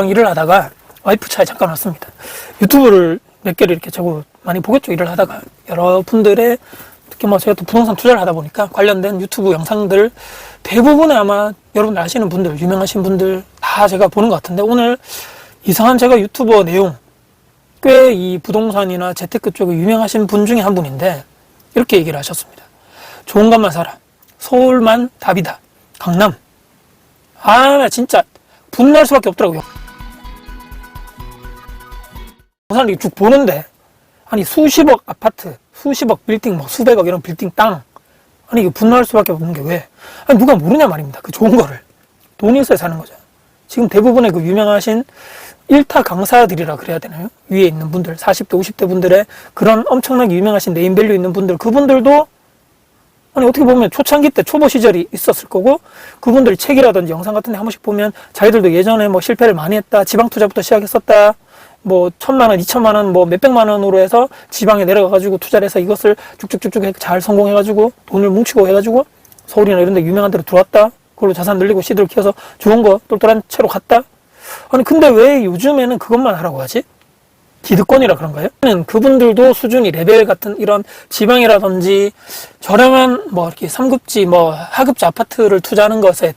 일을 하다가 와이프 차에 잠깐 왔습니다. 유튜브를 몇 개를 이렇게 저거 많이 보겠죠. 일을 하다가 여러분들의 특히 뭐 제가 또 부동산 투자를 하다 보니까 관련된 유튜브 영상들 대부분의 아마 여러분들 아시는 분들, 유명하신 분들 다 제가 보는 것 같은데, 오늘 이상한 제가 유튜버 내용, 꽤 이 부동산이나 재테크 쪽에 유명하신 분 중에 한 분인데 이렇게 얘기를 하셨습니다. 좋은 것만 사라. 서울만 답이다. 강남. 나 진짜 분노할 수밖에 없더라고요. 부동산을 쭉 보는데, 아니 수십억 아파트, 수십억 빌딩, 뭐 수백억 이런 빌딩 땅, 아니 이거 분노할 수밖에 없는 게 왜? 아니 누가 모르냐 말입니다. 그 좋은 거를. 돈이 있어야 사는 거죠. 지금 대부분의 그 유명하신 일타 강사들이라 그래야 되나요? 위에 있는 분들, 40대, 50대 분들의 그런 엄청나게 유명하신 네임밸류 있는 분들, 그분들도 아니 어떻게 보면 초창기 때 초보 시절이 있었을 거고, 그분들 책이라든지 영상 같은 데 한 번씩 보면 자기들도 예전에 뭐 실패를 많이 했다, 지방 투자부터 시작했었다, 뭐 1,000만 원, 2,000만 원, 뭐 몇백만 원으로 해서 지방에 내려가가지고 투자를 해서 이것을 쭉쭉쭉쭉 잘 성공해가지고 돈을 뭉치고 해가지고 서울이나 이런 데 유명한 데로 들어왔다, 그걸로 자산 늘리고 씨들 키워서 좋은 거 똘똘한 채로 갔다. 아니 근데 왜 요즘에는 그것만 하라고 하지? 기득권이라 그런가요? 그분들도 수준이 레벨 같은 이런 지방이라든지 저렴한 뭐 이렇게 3급지 뭐 하급지 아파트를 투자하는 것에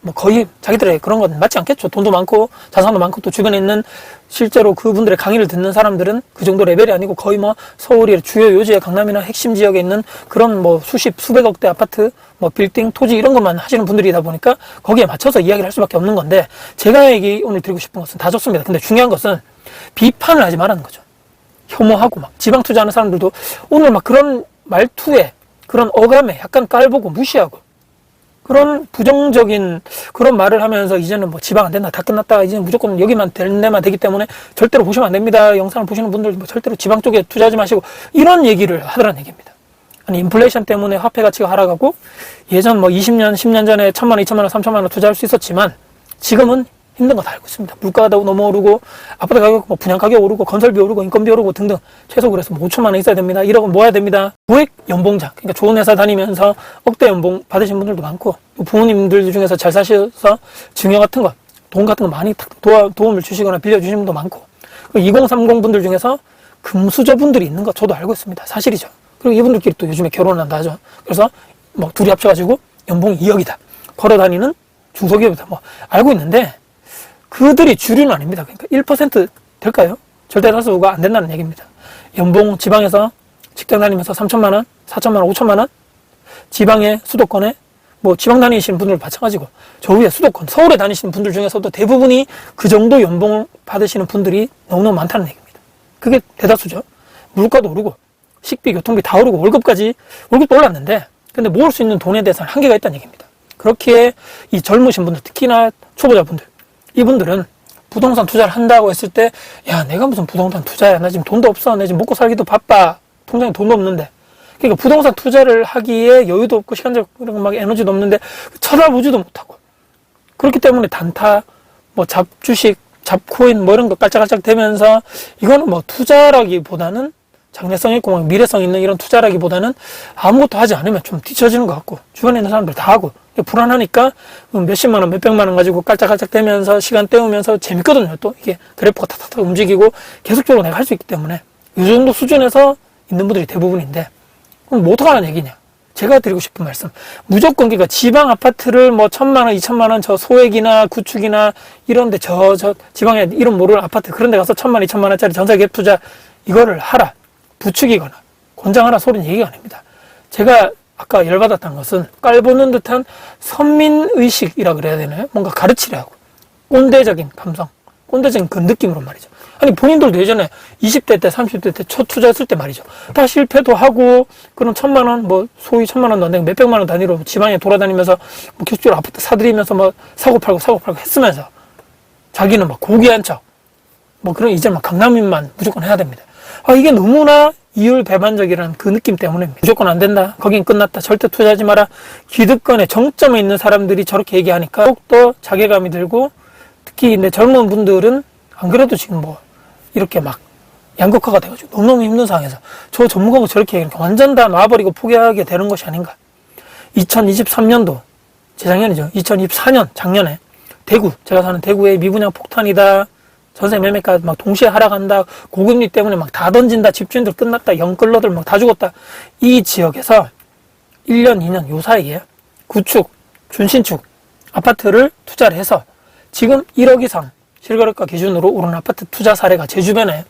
뭐 거의 자기들의 그런 건 맞지 않겠죠. 돈도 많고 자산도 많고 또 주변에 있는 실제로 그분들의 강의를 듣는 사람들은 그 정도 레벨이 아니고 거의 뭐 서울이 주요 요지의 강남이나 핵심 지역에 있는 그런 뭐 수백억대 아파트, 뭐 빌딩, 토지 이런 것만 하시는 분들이다 보니까 거기에 맞춰서 이야기를 할 수밖에 없는 건데, 제가 오늘 드리고 싶은 것은 다 좋습니다. 근데 중요한 것은 비판을 하지 말라는 거죠. 혐오하고 막 지방 투자하는 사람들도 오늘 막 그런 말투에 그런 어감에 약간 깔보고 무시하고 그런 부정적인 그런 말을 하면서 이제는 뭐 지방 안 된다, 다 끝났다, 이제는 무조건 여기만 될 데만 되기 때문에 절대로 보시면 안 됩니다. 영상을 보시는 분들 뭐 절대로 지방 쪽에 투자하지 마시고 이런 얘기를 하더라는 얘기입니다. 아니 인플레이션 때문에 화폐 가치가 하락하고 예전 뭐 20년, 10년 전에 1,000만 원, 2,000만 원, 3,000만 원 투자할 수 있었지만 지금은 힘든 거 다 알고 있습니다. 물가가 너무 오르고 아파트 가격, 뭐 분양 가격 오르고 건설비 오르고 인건비 오르고 등등, 최소 그래서 뭐 5천만 원 있어야 됩니다. 1억은 모아야 됩니다. 고액 연봉자, 그러니까 좋은 회사 다니면서 억대 연봉 받으신 분들도 많고, 부모님들 중에서 잘 사셔서 증여 같은 거, 돈 같은 거 많이 도움을 주시거나 빌려주시는 분도 많고, 2030 분들 중에서 금수저 분들이 있는 거 저도 알고 있습니다. 사실이죠. 그리고 이분들끼리 또 요즘에 결혼을 한다 하죠. 그래서 뭐 둘이 합쳐가지고 연봉이 2억이다. 걸어다니는 중소기업이다. 뭐 알고 있는데 그들이 주류는 아닙니다. 그러니까 1% 될까요? 절대 다수가 안 된다는 얘기입니다. 연봉 지방에서 직장 다니면서 3,000만 원, 4,000만 원, 5,000만 원, 지방의 수도권에 뭐 지방 다니시는 분들 마찬가지고 저 위에 수도권, 서울에 다니시는 분들 중에서도 대부분이 그 정도 연봉 받으시는 분들이 너무너무 많다는 얘기입니다. 그게 대다수죠. 물가도 오르고 식비, 교통비 다 오르고 월급도 올랐는데 근데 모을 수 있는 돈에 대해서는 한계가 있다는 얘기입니다. 그렇기에 이 젊으신 분들, 특히나 초보자분들, 이분들은 부동산 투자를 한다고 했을 때, 야, 내가 무슨 부동산 투자야, 나 지금 돈도 없어, 내 지금 먹고 살기도 바빠, 통장에 돈도 없는데, 그러니까 부동산 투자를 하기에 여유도 없고 시간적으로 막 에너지도 없는데 쳐다보지도 못하고, 그렇기 때문에 단타, 뭐 잡주식, 잡코인 뭐 이런 거 깔짝깔짝 대면서 이거는 뭐 투자라기보다는 장래성 있고 막 미래성 있는 이런 투자라기보다는 아무것도 하지 않으면 좀 뒤처지는 것 같고, 주변에 있는 사람들 다 하고 불안하니까 몇십만 원, 몇백만 원 가지고 깔짝깔짝 대면서 시간 때우면서 재밌거든요. 또 이게 그래프가 탁탁탁 움직이고 계속적으로 내가 할 수 있기 때문에 이 정도 수준에서 있는 분들이 대부분인데, 그럼 뭐 어떡하라는 얘기냐? 제가 드리고 싶은 말씀, 무조건 그러니까 지방 아파트를 뭐 1,000만 원, 2,000만 원 저 소액이나 구축이나 이런데 저 지방에 이름 모르는 아파트 그런 데 가서 1,000만, 2,000만 원짜리 전세계 투자 이거를 하라, 부추기거나 권장하라 소리는 얘기가 아닙니다. 제가 아까 열받았던 것은 깔보는 듯한 선민의식이라 그래야 되나요? 뭔가 가르치려고 꼰대적인 감성, 꼰대적인 그 느낌으로 말이죠. 아니 본인들도 예전에 20대 때, 30대 때 첫 투자했을 때 말이죠, 다 실패도 하고 그런 1,000만 원, 뭐 소위 1,000만 원도 안 되고 몇백만 원 단위로 지방에 돌아다니면서 뭐 계속적으로 아파트 사들이면서 뭐 사고 팔고 했으면서 자기는 막 고귀한 척, 뭐 그런 이제 막 강남인만 무조건 해야 됩니다. 이게 너무나 이율배반적이라는 그 느낌 때문에 무조건 안 된다, 거긴 끝났다, 절대 투자하지 마라, 기득권의 정점에 있는 사람들이 저렇게 얘기하니까 더욱더 자괴감이 들고, 특히 근데 젊은 분들은 안 그래도 지금 뭐 이렇게 막 양극화가 돼가지고 너무너무 힘든 상황에서 저 전문가가 저렇게 얘기하니까 완전 다 놔버리고 포기하게 되는 것이 아닌가. 2023년도 재작년이죠. 2024년 작년에 대구, 제가 사는 대구에 미분양 폭탄이다, 전세 매매가 막 동시에 하락한다, 고금리 때문에 막 다 던진다, 집주인들 끝났다, 영끌러들 막 다 죽었다. 이 지역에서 1년, 2년 요 사이에 구축, 준신축 아파트를 투자를 해서 지금 1억 이상 실거래가 기준으로 오른 아파트 투자 사례가 제 주변에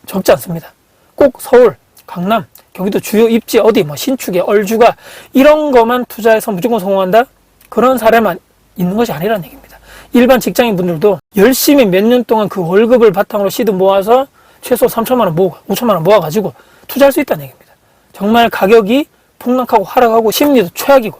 적지 않습니다. 꼭 서울, 강남, 경기도 주요 입지 어디 뭐 신축에 얼주가 이런 것만 투자해서 무조건 성공한다? 그런 사례만 있는 것이 아니라는 얘기입니다. 일반 직장인 분들도 열심히 몇 년 동안 그 월급을 바탕으로 시드 모아서 최소 3천만 원 모으고 5천만 원 모아가지고 투자할 수 있다는 얘기입니다. 정말 가격이 폭락하고 하락하고 심리도 최악이고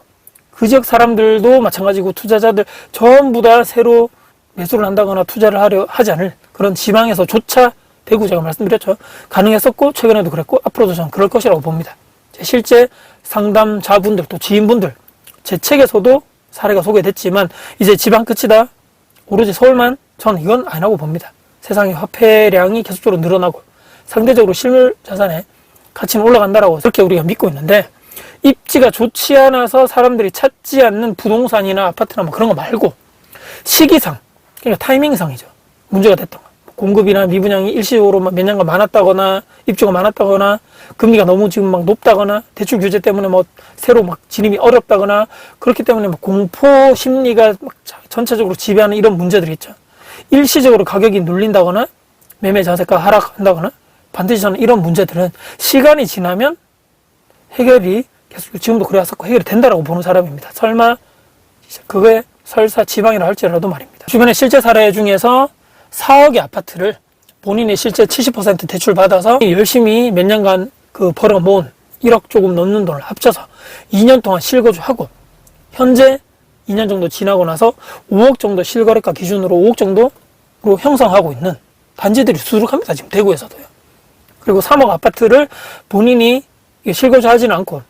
그 지역 사람들도 마찬가지고 투자자들 전부 다 새로 매수를 한다거나 투자를 하지 않을 그런 지방에서조차 대구 제가 말씀드렸죠. 가능했었고 최근에도 그랬고 앞으로도 저는 그럴 것이라고 봅니다. 실제 상담자분들 또 지인분들 제 책에서도 사례가 소개됐지만 이제 지방 끝이다. 오로지 서울만 저는 이건 아니라고 봅니다. 세상의 화폐량이 계속적으로 늘어나고 상대적으로 실물 자산의 가치는 올라간다라고 그렇게 우리가 믿고 있는데 입지가 좋지 않아서 사람들이 찾지 않는 부동산이나 아파트나 뭐 그런 거 말고 시기상 그러니까 타이밍상이죠. 문제가 됐던 거. 공급이나 미분양이 일시적으로 몇 년간 많았다거나 입주가 많았다거나 금리가 너무 지금 막 높다거나 대출 규제 때문에 뭐 새로 막 진입이 어렵다거나 그렇기 때문에 막 공포 심리가 막 전체적으로 지배하는 이런 문제들이 있죠. 일시적으로 가격이 눌린다거나 매매 자세가 하락한다거나 반드시 저는 이런 문제들은 시간이 지나면 해결이 계속 지금도 그래왔었고 해결이 된다라고 보는 사람입니다. 설마 그게 설사 지방이라 할지라도 말입니다. 주변에 실제 사례 중에서 4억의 아파트를 본인이 실제 70% 대출 받아서 열심히 몇 년간 그 벌어 모은 1억 조금 넘는 돈을 합쳐서 2년 동안 실거주하고 현재 2년 정도 지나고 나서 5억 정도 실거래가 기준으로 5억 정도로 형성하고 있는 단지들이 수두룩합니다. 지금 대구에서도요. 그리고 3억 아파트를 본인이 실거주하지는 않고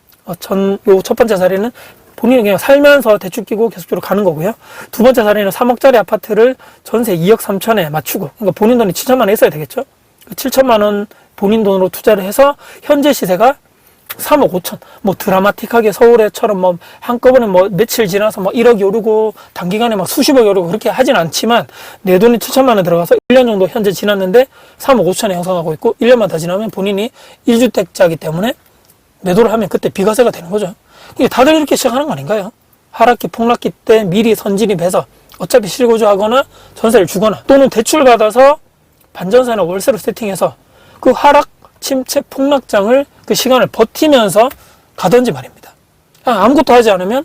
요 첫 번째 사례는 본인이 그냥 살면서 대출 끼고 계속적으로 가는 거고요. 두 번째 사례는 3억짜리 아파트를 전세 2억 3천에 맞추고, 그러니까 본인 돈이 7천만 원 있어야 되겠죠. 7천만 원 본인 돈으로 투자를 해서 현재 시세가 3억 5천. 뭐 드라마틱하게 서울에처럼 뭐 한꺼번에 뭐 며칠 지나서 뭐 1억이 오르고 단기간에 막 수십억이 오르고 그렇게 하진 않지만 내 돈이 7천만 원 들어가서 1년 정도 현재 지났는데 3억 5천에 형성하고 있고 1년만 더 지나면 본인이 1주택자이기 때문에 매도를 하면 그때 비과세가 되는 거죠. 다들 이렇게 시작하는 거 아닌가요? 하락기, 폭락기 때 미리 선진입해서 어차피 실거주하거나 전세를 주거나 또는 대출 받아서 반전세나 월세로 세팅해서 그 하락, 침체, 폭락장을 그 시간을 버티면서 가든지 말입니다. 아무것도 하지 않으면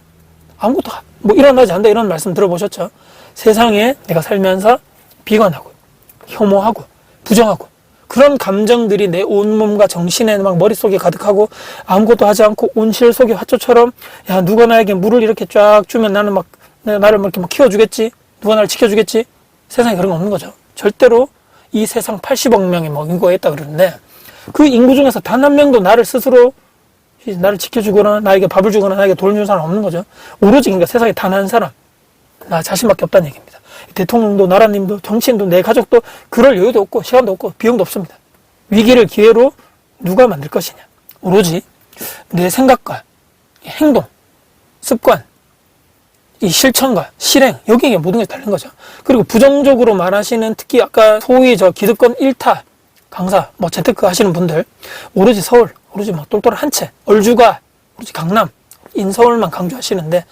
아무것도 뭐 일어나지 않는다 이런 말씀 들어보셨죠? 세상에 내가 살면서 비관하고 혐오하고 부정하고 그런 감정들이 내 온몸과 정신에 막 머릿속에 가득하고 아무것도 하지 않고 온실 속의 화초처럼 야 누가 나에게 물을 이렇게 쫙 주면 나는 막 나를 이렇게 막 키워주겠지, 누가 나를 지켜주겠지. 세상에 그런 거 없는 거죠. 절대로 이 세상 80억 명이 뭐 인구가 있다 그러는데 그 인구 중에서 단 한 명도 나를 스스로 나를 지켜주거나 나에게 밥을 주거나 나에게 돈을 주는 사람 없는 거죠. 오로지 그러니까 세상에 단 한 사람 나 자신밖에 없다는 얘기입니다. 대통령도 나라님도 정치인도 내 가족도 그럴 여유도 없고 시간도 없고 비용도 없습니다. 위기를 기회로 누가 만들 것이냐. 오로지 내 생각과 행동, 습관, 이 실천과 실행 여기에 모든 게 달린 거죠. 그리고 부정적으로 말하시는 특히 아까 소위 저 기득권 1타 강사 뭐 재테크 하시는 분들 오로지 서울 오로지 막 똘똘한 한 채 얼주가 오로지 강남 인서울만 강조하시는데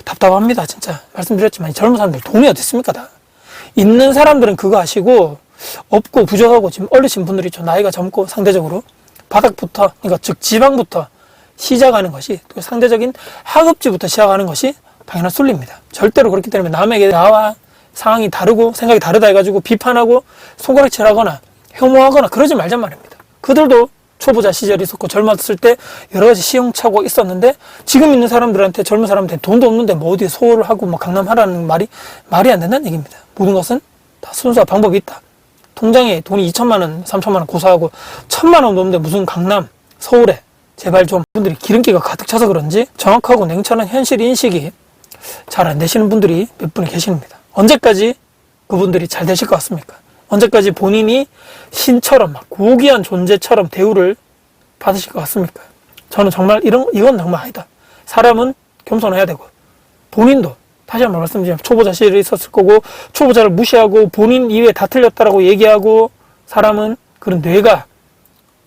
답답합니다. 진짜 말씀드렸지만 젊은 사람들 돈이 어디 있습니까? 다 있는 사람들은 그거 하시고 없고 부족하고 지금 어르신 분들이 좀 나이가 젊고 상대적으로 바닥부터 그러니까 즉 지방부터 시작하는 것이 또 상대적인 하급지부터 시작하는 것이 당연한 순리입니다. 절대로 그렇기 때문에 남에게 나와 상황이 다르고 생각이 다르다 해가지고 비판하고 손가락질하거나 혐오하거나 그러지 말란 말입니다. 그들도 초보자 시절이 있었고 젊었을 때 여러 가지 시행착오가 있었는데 지금 있는 사람들한테 젊은 사람한테 돈도 없는데 뭐 어디 소홀을 하고 뭐 강남하라는 말이 안 된다는 얘기입니다. 모든 것은 다 순수한 방법이 있다. 통장에 돈이 2천만 원, 3천만 원 고사하고 1,000만 원 넘는데 무슨 강남, 서울에 제발 좀 분들이 기름기가 가득 차서 그런지 정확하고 냉철한 현실 인식이 잘 안 되시는 분들이 몇 분이 계십니다. 언제까지 그분들이 잘 되실 것 같습니까? 언제까지 본인이 신처럼 막 고귀한 존재처럼 대우를 받으실 것 같습니까? 저는 정말 이건 정말 아니다. 사람은 겸손해야 되고 본인도 다시 한번 말씀드리면 초보자 시절에 있었을 거고, 초보자를 무시하고 본인 이외에 다 틀렸다라고 얘기하고, 사람은 그런 뇌가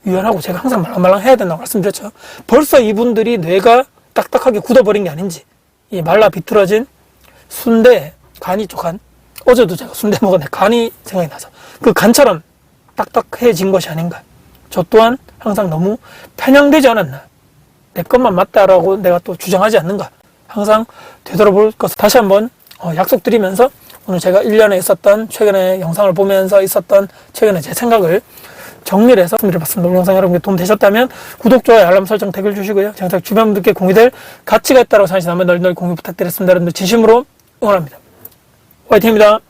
유연하고, 제가 항상 말랑말랑 해야 된다고 말씀드렸죠. 벌써 이분들이 뇌가 딱딱하게 굳어버린 게 아닌지, 이 말라 비틀어진 순대, 간이 쪽 간, 어제도 제가 순대 먹었는데 간이 생각이 나서 그 간처럼 딱딱해진 것이 아닌가. 저 또한 항상 너무 편향되지 않았나. 내 것만 맞다라고 내가 또 주장하지 않는가. 항상 되돌아볼 것을 다시 한번 약속드리면서, 오늘 제가 1년에 있었던, 최근에 영상을 보면서 있었던 최근에 제 생각을 정리를 해서 말씀드려봤습니다. 오늘 영상 여러분께 도움 되셨다면 구독, 좋아요, 알람 설정, 댓글 주시고요. 제가 주변 분들께 공유될 가치가 있다고 생각하시면 널널 공유 부탁드렸습니다. 여러분들 진심으로 응원합니다. 화이팅입니다.